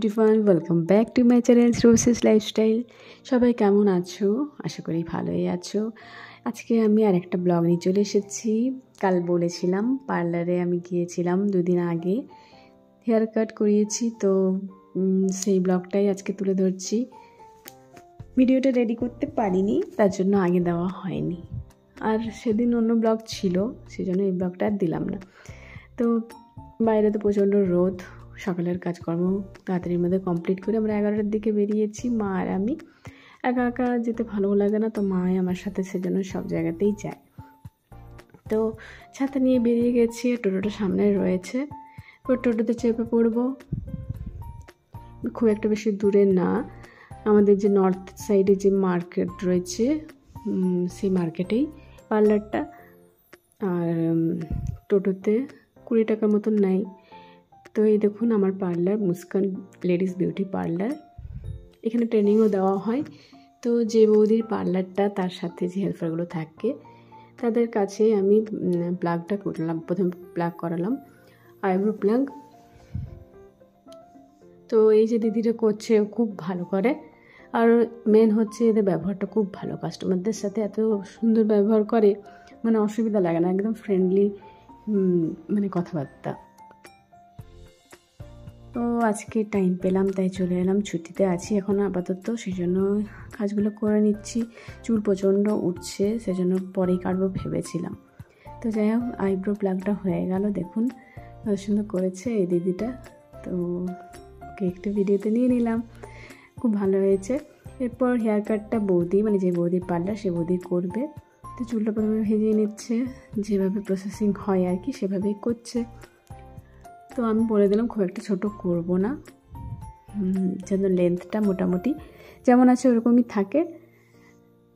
Everyone, welcome back to my channel roses lifestyle. সবাই কেমন আছো? আশা করি ভালোই আছো। আজকে আমি আর একটা ব্লগ নিয়ে চলে এসেছি। কাল বলেছিলাম পার্লারে আমি গিয়েছিলাম 2 দিন আগে, হেয়ার কাট করিয়েছি, তো সেই ব্লগটাই আজকে তুলে ধরছি। ভিডিওটা রেডি করতে পারিনি, তার জন্য আগে দেওয়া হয়নি। আর সেদিন অন্য ব্লগ ছিল, সেজন্য এই ব্লগটা আর দিলাম না। তো বাইরে তো প্রচণ্ড রোদ, সকালের কাজকর্ম তাড়াতাড়ির মধ্যে কমপ্লিট করে আমরা 11টার দিকে বেরিয়েছি। মা আর আমি, একা একা যেতে ভালো লাগে না, তো মাই আমার সাথে, সেজন্য সব জায়গাতেই যায়। তো ছাতা নিয়ে বেরিয়ে গেছি, টোটোটা সামনে রয়েছে, তো টোটোতে চেপে পড়বো। খুব একটা বেশি দূরে না, আমাদের যে নর্থ সাইডে যে মার্কেট রয়েছে সেই মার্কেটেই পার্লারটা। আর টোটোতে 20 টাকার মতন নেয়। তো এই দেখুন আমার parlour, Muskan ladies beauty parlour. এখানে ট্রেনিংও দেওয়া হয়। তো যে বৌদির পার্লারটা, তার সাথে যে হেল্পারগুলো থাকে তাদের কাছে আমি প্লাগটা করলাম। প্রথম প্লাগ করালাম, আইব্রো প্লাগ। তো এই যে দিদিটা করছে, খুব ভালো করে। আর মেন হচ্ছে এদের ব্যবহারটা খুব ভালো, কাস্টমারদের সাথে এত সুন্দর ব্যবহার করে, মানে অসুবিধা লাগে না, একদম ফ্রেন্ডলি মানে কথাবার্তা। তো আজকে টাইম পেলাম তাই চলে এলাম, ছুটিতে আছি এখন আপাতত, সেই জন্য কাজগুলো করে নিচ্ছি। চুল প্রচণ্ড উঠছে, সেজন্য পরেই কাটবো ভেবেছিলাম। তো যাই হোক, আইব্রো প্লাগটা হয়ে গেল। দেখুন কত সুন্দর করেছে এই দিদিটা। তো ওকে একটু ভিডিওতে নিয়ে নিলাম, খুব ভালো হয়েছে। এরপর হেয়ার কাটটা বৌদি, মানে যে বৌদির পার্লার সে বৌদি করবে। তো চুলটা প্রথমে ভেজিয়ে নিচ্ছে, যেভাবে প্রসেসিং হয় আর কি সেভাবেই করছে। তো আমি বলে দিলাম খুব একটা ছোট করব না, যেন লেন্থটা মোটামুটি যেমন আছে ওরকমই থাকে।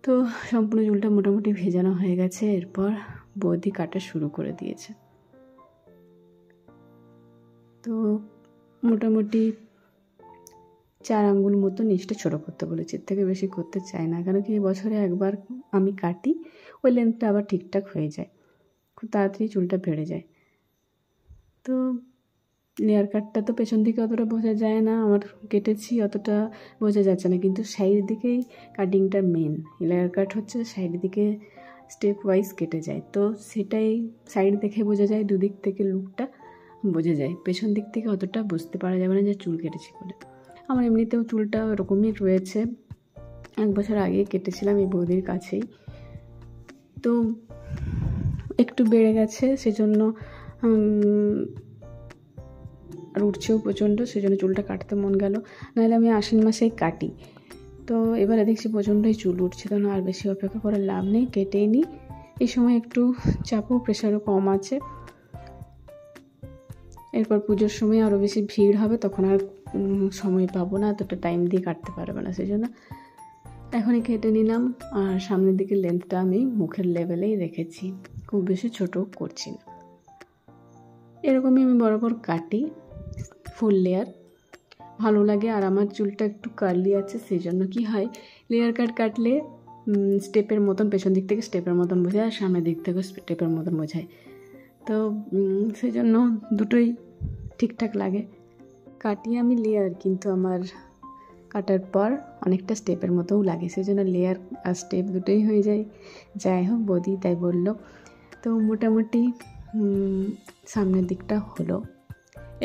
তো সম্পূর্ণ চুলটা মোটামুটি ভেজানো হয়ে গেছে। এরপর বৌদি কাটা শুরু করে দিয়েছে। তো মোটামুটি 4 আঙ্গুল মতো নিচটা ছোটো করতে বলেছি, এর থেকে বেশি করতে চাই না, কেন কি বছরে একবার আমি কাটি, ওই লেন্থটা আবার ঠিকঠাক হয়ে যায়, খুব তাড়াতাড়ি চুলটা বেড়ে যায়। তো লেয়ার কাটটা তো পেছন দিকে অতটা বোঝা যায় না, আমার কেটেছি অতটা বোঝা যাচ্ছে না, কিন্তু সাইড দিকেই কাটিংটা মেন। লেয়ার কাট হচ্ছে সাইড দিকে স্টেপ ওয়াইজ কেটে যায়, তো সেটাই সাইড দেখে বোঝা যায়, দুদিক থেকে লুকটা বোঝা যায়, পেছন দিক থেকে অতটা বুঝতে পারা যাবে না যে চুল কেটেছি বলে। আমার এমনিতেও চুলটা ওরকমই রয়েছে, 1 বছর আগে কেটেছিলাম এই বৌদির কাছেই। তো একটু বেড়ে গেছে, সেজন্য আর উঠছেও প্রচণ্ড, সেজন্য চুলটা কাটতে মন গেল। নাহলে আমি আশ্বিন মাসেই কাটি। তো এবারে দেখছি প্রচণ্ডই চুল উঠছে, তো আর বেশি অপেক্ষা করার লাভ নেই, কেটেই নিই। এই সময় একটু চাপও প্রেশারও কম আছে। এরপর পুজোর সময় আরও বেশি ভিড় হবে, তখন আর সময় পাবো না, এতটা টাইম দিয়ে কাটতে পারবো না, সেই জন্য এখনই কেটে নিলাম। আর সামনের দিকে লেন্থটা আমি মুখের লেভেলেই রেখেছি, খুব বেশি ছোট করছি না। এরকমই আমি বরাবর কাটি, ফুল লেয়ার ভালো লাগে। আর আমার চুলটা একটু কার্লি আছে, সেই জন্য কী হয়, লেয়ার কাট কাটলে স্টেপের মতন, পেছন দিক থেকে স্টেপের মতন বোঝায়, আর সামনের দিক থেকে স্টেপের মতন বোঝায়। তো সেই জন্য দুটোই ঠিকঠাক লাগে। কাটি আমি লেয়ার, কিন্তু আমার কাটার পর অনেকটা স্টেপের মতোও লাগে, সেই জন্য লেয়ার আর স্টেপ দুটোই হয়ে যায়। যাই হোক, বৌদি তাই বললো। তো মোটামুটি সামনের দিকটা হলো,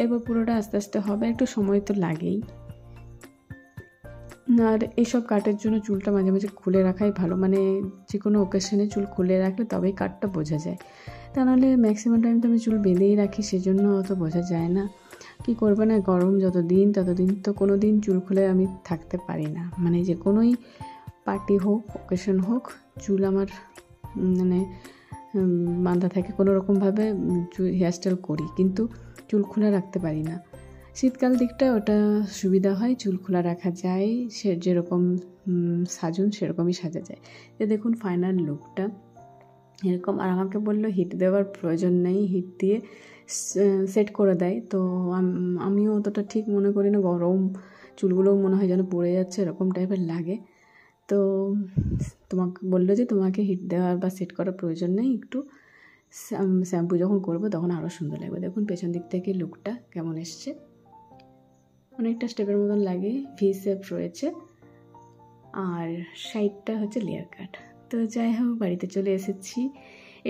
এরপর পুরোটা আস্তে আস্তে হবে, একটু সময় তো লাগেই। আর এইসব কাটের জন্য চুলটা মাঝে মাঝে খুলে রাখাই ভালো, মানে যে কোনো ওকেশনে চুল খুলে রাখলে তবেই কাটটা বোঝা যায়, তা নাহলে ম্যাক্সিমাম টাইম তো আমি চুল বেঁধেই রাখি, সেজন্য অত বোঝা যায় না। কি করবে না, গরম যতদিন ততদিন তো কোনো দিন চুল খুলে আমি থাকতে পারি না, মানে যে কোনোই পার্টি হোক, ওকেশন হোক, চুল আমার মানে বাঁধা থাকে, কোনো রকমভাবে হেয়ারস্টাইল করি, কিন্তু চুল খোলা রাখতে পারি না। শীতকাল দিকটা ওটা সুবিধা হয়, চুল খোলা রাখা যায়, সে যেরকম সাজুন সেরকমই সাজা যায়। যে দেখুন ফাইনাল লুকটা এরকম। আর আমাকে বললো হিট দেওয়ার প্রয়োজন নেই, হিট দিয়ে সেট করে দেয়। তো আমিও অতটা ঠিক মনে করি না, গরম চুলগুলোও মনে হয় যেন পড়ে যাচ্ছে, এরকম টাইপের লাগে। তো তোমাকে বললো যে তোমাকে হিট দেওয়ার বা সেট করার প্রয়োজন নেই, একটু শ্যাম্পু যখন করবো তখন আরও সুন্দর লাগবে। দেখুন পেছন দিক থেকে লুকটা কেমন এসছে। অনেকটা স্টেপের মতন লাগে, ভি শেপ রয়েছে, আর সাইডটা হচ্ছে লেয়ার কাট। তো যাই হোক, বাড়িতে চলে এসেছি,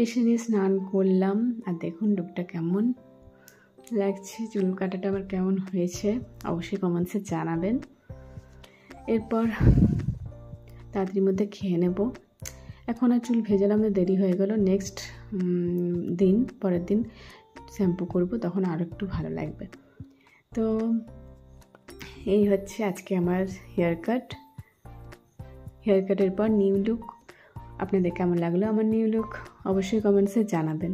এসে নিয়ে স্নান করলাম। আর দেখুন লুকটা কেমন লাগছে, চুল কাটাটা আমার কেমন হয়েছে অবশ্যই কমেন্টসে জানাবেন। এরপর তাড়াতাড়ির মধ্যে খেয়ে নেব। এখন আর চুল ভেজালাম না, দেরি হয়ে গেল। নেক্সট পরের দিন শ্যাম্পু করব, তখন আরও একটু ভালো লাগবে। তো এই হচ্ছে আজকে আমার হেয়ার কাটের পর নিউ লুক। আপনাদের কেমন লাগলো আমার নিউ লুক অবশ্যই কমেন্টসে জানাবেন,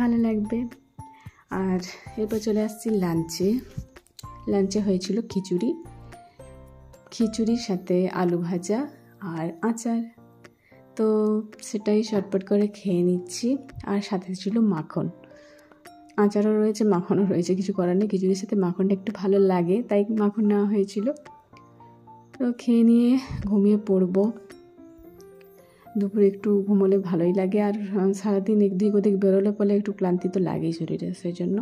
ভালো লাগবে। আর এরপর চলে আসছি লাঞ্চে হয়েছিল খিচুড়ির সাথে আলু ভাজা আর আচার। তো সেটাই শর্টপট করে খেয়ে নিচ্ছি। আর সাথে ছিল মাখন, আচারও রয়েছে, মাখনও রয়েছে, কিছু করার নেই। খিচুড়ির সাথে মাখনটা একটু ভালো লাগে, তাই মাখন নেওয়া হয়েছিল। তো খেয়ে নিয়ে ঘুমিয়ে পড়বো। দুপুরে একটু ঘুমোলে ভালোই লাগে, আর সারাদিন এদিক ওদিক বেরোলে পরে একটু ক্লান্তি তো লাগেই শরীরে, সেই জন্য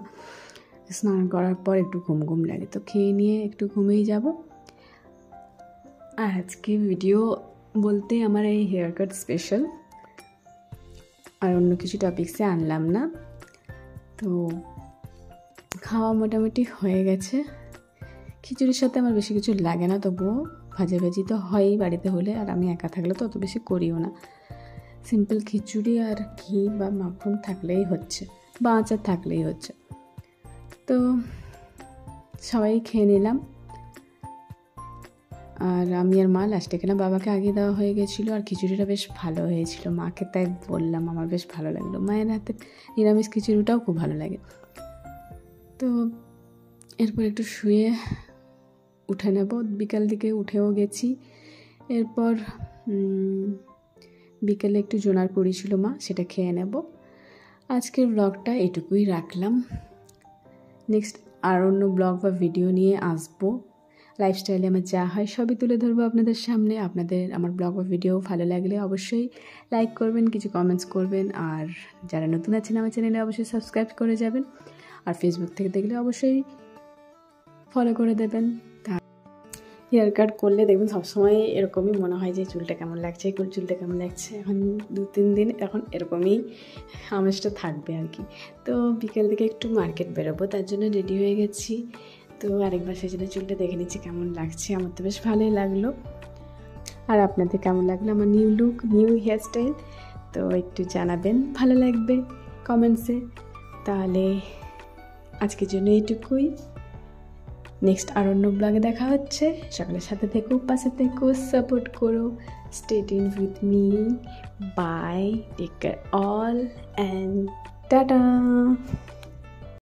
স্নান করার পর একটু ঘুম লাগে। তো খেয়ে নিয়ে একটু ঘুমিয়ে যাব। আর আজকে ভিডিও বলতে আমার এই হেয়ার কাট স্পেশাল, আর অন্য কিছু টপিক্সে আনলাম না। তো খাওয়া মোটামুটি হয়ে গেছে। খিচুড়ির সাথে আমার বেশি কিছু লাগে না, তবুও ভাজাভাজি তো হয়ই বাড়িতে হলে, আর আমি একা থাকলে তো অত বেশি করিও না। সিম্পল খিচুড়ি আর ঘি বা মাখন থাকলেই হচ্ছে, বা আচার থাকলেই হচ্ছে। তো সবাই খেয়ে নিলাম, আর আমি আর মা লাস্টে খেলাম। বাবাকে আগে দেওয়া হয়ে গেছিলো, আর খিচুড়িটা বেশ ভালো হয়েছিল। মাকে তাই বললাম, আমার বেশ ভালো লাগলো। মায়ের হাতের নিরামিষ খিচুড়িটাও খুব ভালো লাগে। তো এরপর একটু শুয়ে উঠে নেব, বিকাল দিকে উঠেও গেছি। এরপর বিকেলে একটু জোনার পড়েছিল মা, সেটা খেয়ে নেব। আজকের ব্লগটা এটুকুই রাখলাম। নেক্সট আর অন্য ব্লগ বা ভিডিও নিয়ে আসবো। লাইফস্টাইলে আমার যা হয় সবই তুলে ধরবো আপনাদের সামনে। আপনাদের আমার ব্লগ বা ভিডিও ভালো লাগলে অবশ্যই লাইক করবেন, কিছু কমেন্টস করবেন। আর যারা নতুন আছেন আমার চ্যানেলে অবশ্যই সাবস্ক্রাইব করে যাবেন। আর ফেসবুক থেকে দেখলে অবশ্যই ফলো করে দেবেন। হেয়ার কাট করলে দেখবেন সবসময় এরকমই মনে হয় যে চুলটা কেমন লাগছে, চুলটা কেমন লাগছে। এখন 2-3 দিন এখন এরকমই আমেজটা থাকবে আর কি। তো বিকেল থেকে একটু মার্কেট বেরোবো, তার জন্য রেডি হয়ে গেছি। তো আরেকবার সেজন্য চুলটা দেখে নিচ্ছি কেমন লাগছে। আমার তো বেশ ভালোই লাগলো। আর আপনাদের কেমন লাগলো আমার নিউ লুক, নিউ হেয়ারস্টাইল, তো একটু জানাবেন, ভালো লাগবে কমেন্টসে। তাহলে আজকের জন্য এইটুকুই। নেক্সট আর অন্য ব্লগে দেখা হচ্ছে। সকালের সাথে থেকো, পাশে থেকো, সাপোর্ট করো। Stay tuned with me. Bye, take care all, and tata.